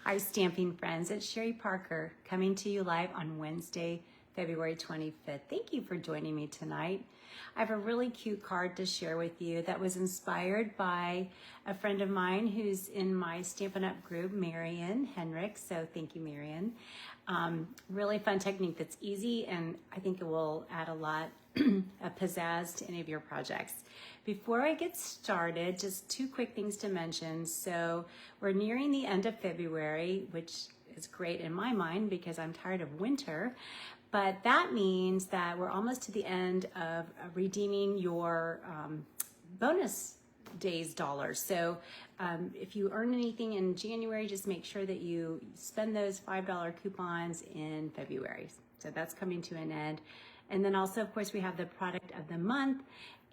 Hi, stamping friends. It's Sherry Parker coming to you live on Wednesday, February 25th. Thank you for joining me tonight. I have a really cute card to share with you that was inspired by a friend of mine who's in my Stampin' Up! Group, Marian Henrik. So thank you, Marian. Really fun technique that's easy, and I think it will add a lot of pizzazz to any of your projects. Before I get started, just two quick things to mention. So we're nearing the end of February, which is great in my mind because I'm tired of winter. But that means that we're almost to the end of redeeming your bonus days dollars. So if you earn anything in January, just make sure that you spend those $5 coupons in February. So that's coming to an end. And then also, of course, we have the product of the month,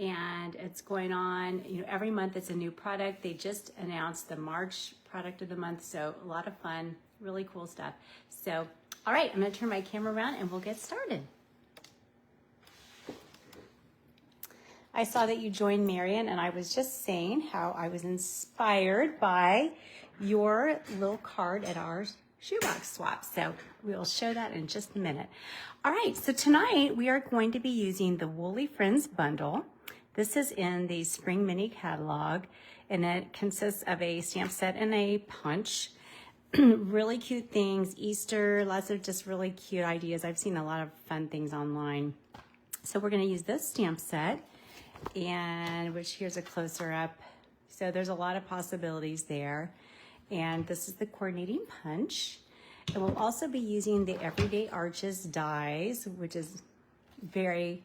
and it's going on, every month it's a new product. They just announced the March product of the month, so a lot of fun, really cool stuff. So, all right, I'm gonna turn my camera around and we'll get started. I saw that you joined Marian, and I was just saying how I was inspired by your little card at our shoebox swap. So we'll show that in just a minute. All right, so tonight we are going to be using the Woolly Friends bundle. This is in the Spring Mini Catalog, and it consists of a stamp set and a punch. Really cute things, Easter, lots of just really cute ideas. I've seen a lot of fun things online. So we're gonna use this stamp set, and which here's a closer up. So there's a lot of possibilities there. And this is the coordinating punch. And we'll also be using the Everyday Arches dies, which is very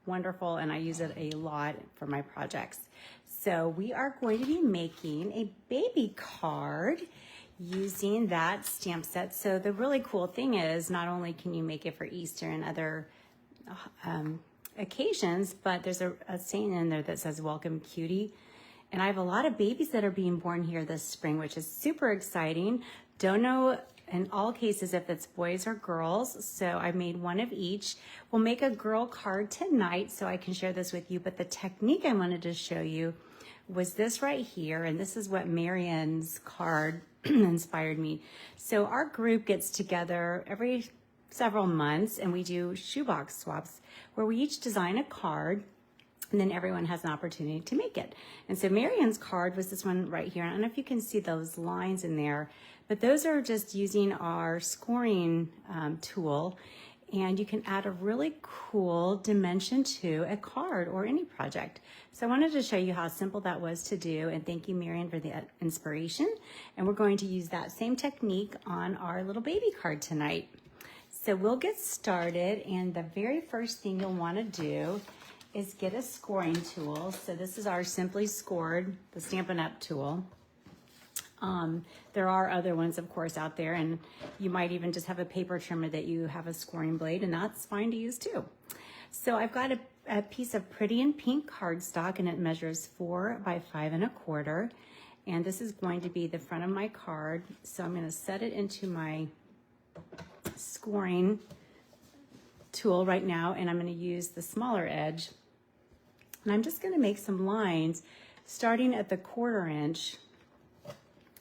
wonderful, and I use it a lot for my projects. So we are going to be making a baby card using that stamp set. So the really cool thing is not only can you make it for Easter and other occasions, but there's a saying in there that says, "Welcome, cutie." And I have a lot of babies that are being born here this spring, which is super exciting. Don't know in all cases if it's boys or girls, so I made one of each. We'll make a girl card tonight so I can share this with you, but the technique I wanted to show you was this right here, and this is what Marian's card inspired me. So our group gets together every several months, and we do shoebox swaps where we each design a card, and then everyone has an opportunity to make it. And so Marian's card was this one right here. I don't know if you can see those lines in there, but those are just using our scoring tool, and you can add a really cool dimension to a card or any project. So I wanted to show you how simple that was to do, and thank you, Marian, for the inspiration. And we're going to use that same technique on our little baby card tonight. So we'll get started, and the very first thing you'll want to do is get a scoring tool. So this is our Simply Scored, the Stampin' Up! Tool. There are other ones, of course, out there, and you might even just have a paper trimmer that you have a scoring blade, and that's fine to use too. So I've got a piece of pretty in pink cardstock, and it measures 4 by 5 1/4. And this is going to be the front of my card. So I'm gonna set it into my scoring tool right now, and I'm gonna use the smaller edge. And I'm just gonna make some lines starting at the 1/4 inch,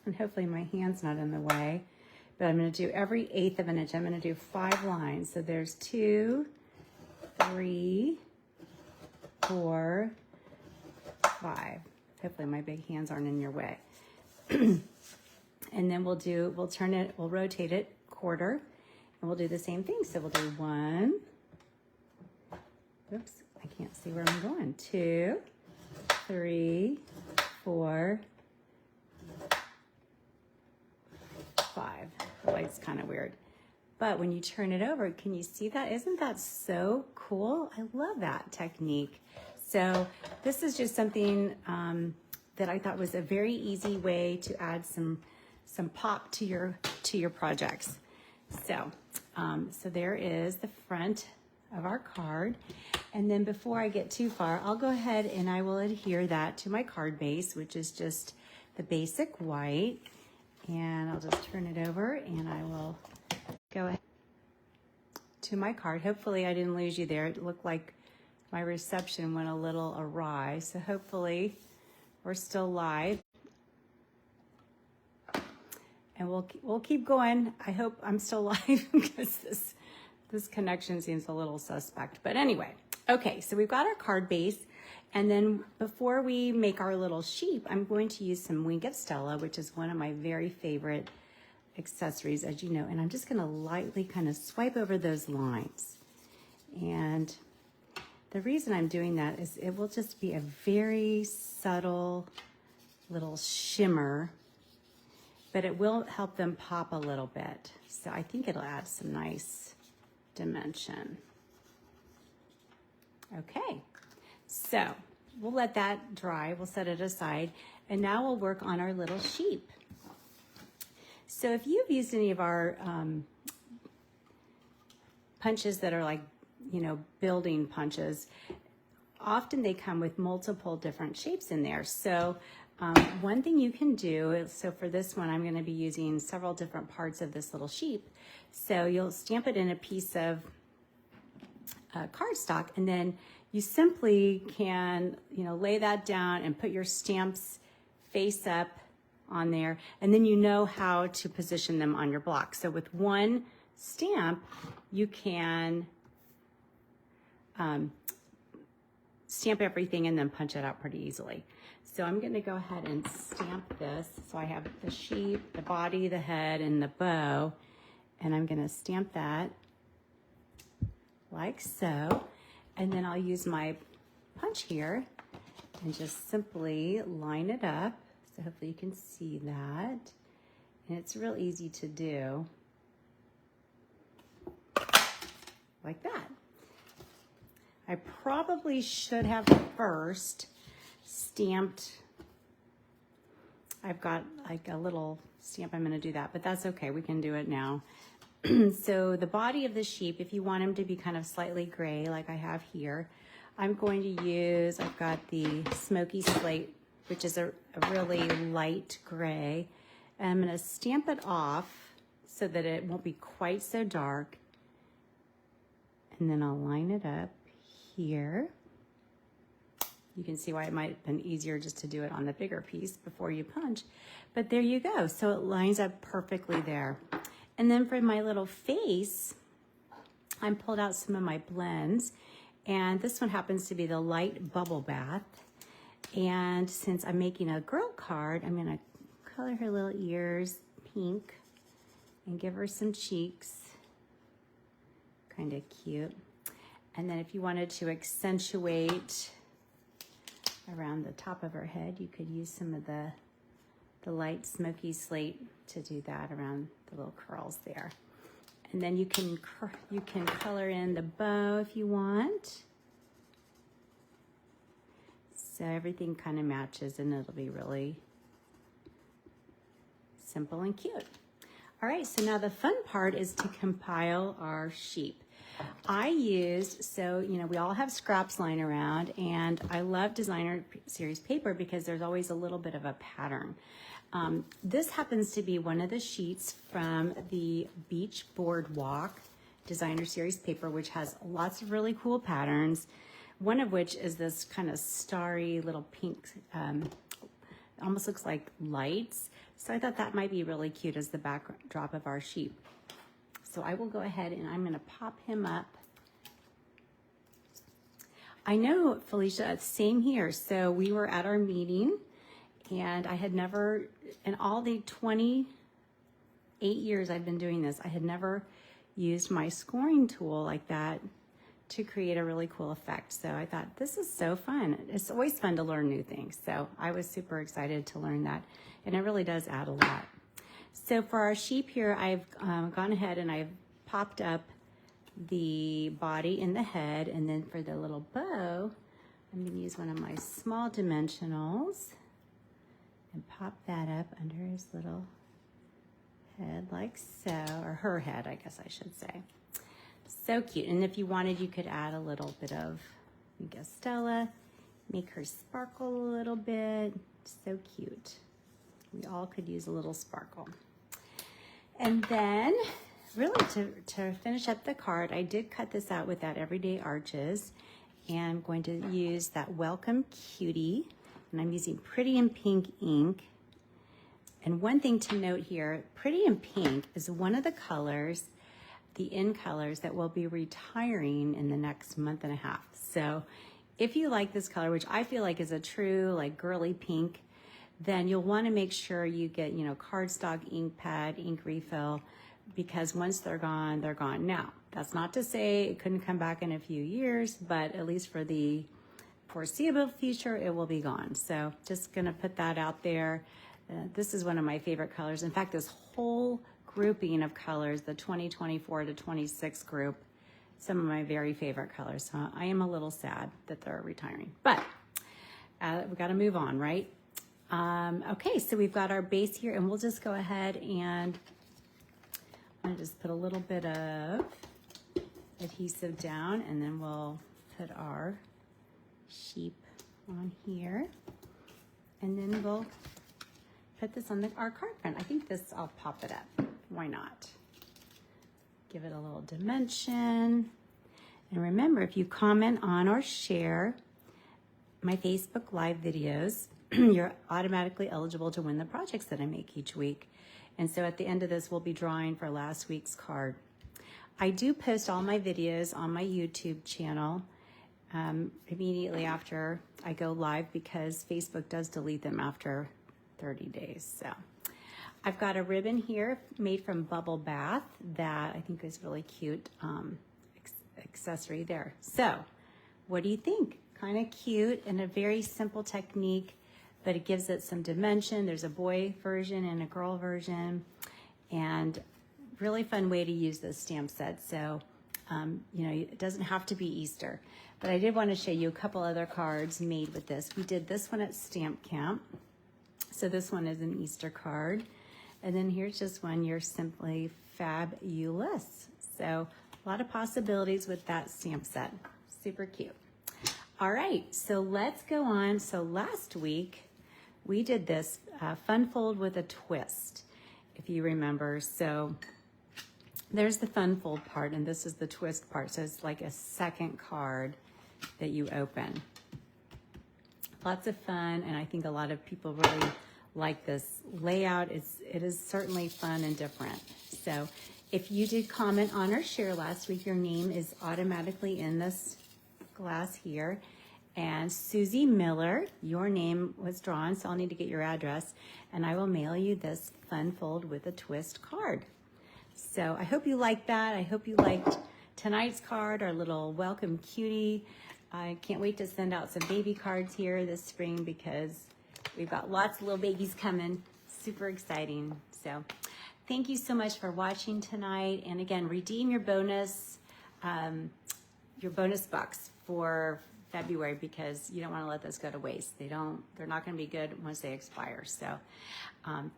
and hopefully my hand's not in the way, but I'm gonna do every 1/8 of an inch. I'm gonna do 5 lines. So there's 2, 3, 4, 5. Hopefully my big hands aren't in your way. And then we'll rotate it 1/4, and we'll do the same thing. So we'll do 1, oops, I can't see where I'm going. 2, 3, 4, 5. The light's kind of weird. But when you turn it over, can you see that? Isn't that so cool? I love that technique. So this is just something that I thought was a very easy way to add some pop to your projects. So, so there is the front of our card. And then before I get too far, I'll go ahead and I will adhere that to my card base, which is just the basic white. And I'll just turn it over, and I will go ahead to my card. Hopefully I didn't lose you there. It looked like my reception went a little awry. So hopefully we're still live. and we'll keep going. I hope I'm still live because this connection seems a little suspect. But anyway, okay, so we've got our card base. And then before we make our little sheep, I'm going to use some Wink of Stella, which is one of my very favorite accessories, as you know. And I'm just going to lightly kind of swipe over those lines. And the reason I'm doing that is it will just be a very subtle little shimmer, but it will help them pop a little bit. So I think it'll add some nice dimension. Okay, so we'll let that dry. We'll set it aside. And now we'll work on our little sheep. So if you've used any of our punches that are like, you know, building punches, often they come with multiple different shapes in there. So one thing you can do is, so for this one, I'm going to be using several different parts of this little sheep. So you'll stamp it in a piece of cardstock, and then you simply can, you know, lay that down and put your stamps face up on there, and then you know how to position them on your block. So with one stamp, you can stamp everything and then punch it out pretty easily. So I'm going to go ahead and stamp this. So I have the sheep, the body, the head, and the bow. And I'm going to stamp that like so. And then I'll use my punch here and just simply line it up. So hopefully you can see that. And it's real easy to do. Like that. I probably should have first stamped. I've got like a little stamp. I'm going to do that, but that's okay. We can do it now. So the body of the sheep, if you want him to be kind of slightly gray like I have here, I'm going to use, I've got the Smoky Slate, which is a really light gray. And I'm going to stamp it off so that it won't be quite so dark. And then I'll line it up here. You can see why it might have been easier just to do it on the bigger piece before you punch. But there you go. So it lines up perfectly there. And then for my little face, I pulled out some of my blends. And this one happens to be the Light Bubble Bath. And since I'm making a girl card, I'm going to color her little ears pink and give her some cheeks. Kind of cute. And then if you wanted to accentuate around the top of her head, you could use some of the light Smoky Slate to do that around the little curls there. And then you can color in the bow if you want. So everything kind of matches, and it'll be really simple and cute. All right, so now the fun part is to compile our sheep. I used, so, you know, we all have scraps lying around, and I love designer series paper because there's always a little bit of a pattern. This happens to be one of the sheets from the Beach Boardwalk designer series paper, which has lots of really cool patterns. One of which is this kind of starry little pink, almost looks like lights. So I thought that might be really cute as the backdrop of our sheep. So I will go ahead and I'm going to pop him up. I know, Felicia, same here. So we were at our meeting, and I had never, in all the 28 years I've been doing this, I had never used my scoring tool like that to create a really cool effect. So I thought, this is so fun. It's always fun to learn new things. So I was super excited to learn that. And it really does add a lot. So for our sheep here, I've gone ahead and I've popped up the body and the head. And then for the little bow, I'm going to use one of my small dimensionals and pop that up under his little head like so, or her head, I guess I should say. So cute. And if you wanted, you could add a little bit of Wink of Stella, make her sparkle a little bit. So cute. We all could use a little sparkle. And then really to finish up the card, I did cut this out with that Everyday Arches, and I'm going to use that Welcome Cutie, and I'm using Pretty in Pink ink. And one thing to note here, Pretty in Pink is one of the colors, the in colors that will be retiring in the next month and a half. So if you like this color, which I feel like is a true like girly pink, then you'll want to make sure you get, cardstock, ink pad, ink refill, because once they're gone, they're gone. Now, that's not to say it couldn't come back in a few years, but at least for the foreseeable future, it will be gone. So just gonna put that out there. This is one of my favorite colors. In fact, this whole grouping of colors, the 2024 to 26 group, some of my very favorite colors. So I am a little sad that they're retiring, but we got to move on, right? Okay, so we've got our base here, and we'll just go ahead and I'm gonna just put a little bit of adhesive down, and then we'll put our sheep on here, and then we'll put this on our card front. I think this, I'll pop it up. Why not? Give it a little dimension. And remember, if you comment on or share my Facebook Live videos, you're automatically eligible to win the projects that I make each week. And so at the end of this, we'll be drawing for last week's card. I do post all my videos on my YouTube channel immediately after I go live, because Facebook does delete them after 30 days. So I've got a ribbon here made from Bubble Bath that I think is really cute accessory there. So what do you think? Kind of cute and a very simple technique, but it gives it some dimension. There's a boy version and a girl version, and really fun way to use this stamp set. So, it doesn't have to be Easter, but I did want to show you a couple other cards made with this. We did this one at Stamp Camp. So this one is an Easter card. And then here's just one, You're Simply Fabulous. So a lot of possibilities with that stamp set. Super cute. All right, so let's go on. So last week, we did this fun fold with a twist, if you remember. So there's the fun fold part, and this is the twist part. So it's like a second card that you open. Lots of fun, and I think a lot of people really like this layout. It is certainly fun and different. So if you did comment on or share last week, your name is automatically in this glass here. And Susie Miller, your name was drawn, so I'll need to get your address, and I will mail you this fun fold with a twist card. So I hope you liked that. I hope you liked tonight's card, our little welcome cutie. I can't wait to send out some baby cards here this spring, because we've got lots of little babies coming. Super exciting. So thank you so much for watching tonight. And again, redeem your bonus box for February, because you don't want to let those go to waste. They're not going to be good once they expire. So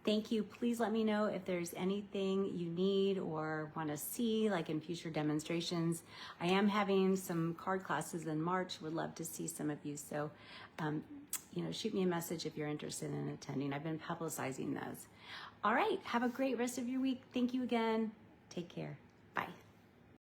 thank you. Please let me know if there's anything you need or want to see, like in future demonstrations. I am having some card classes in March. Would love to see some of you. So shoot me a message if you're interested in attending. I've been publicizing those. All right, have a great rest of your week. Thank you again. Take care. Bye.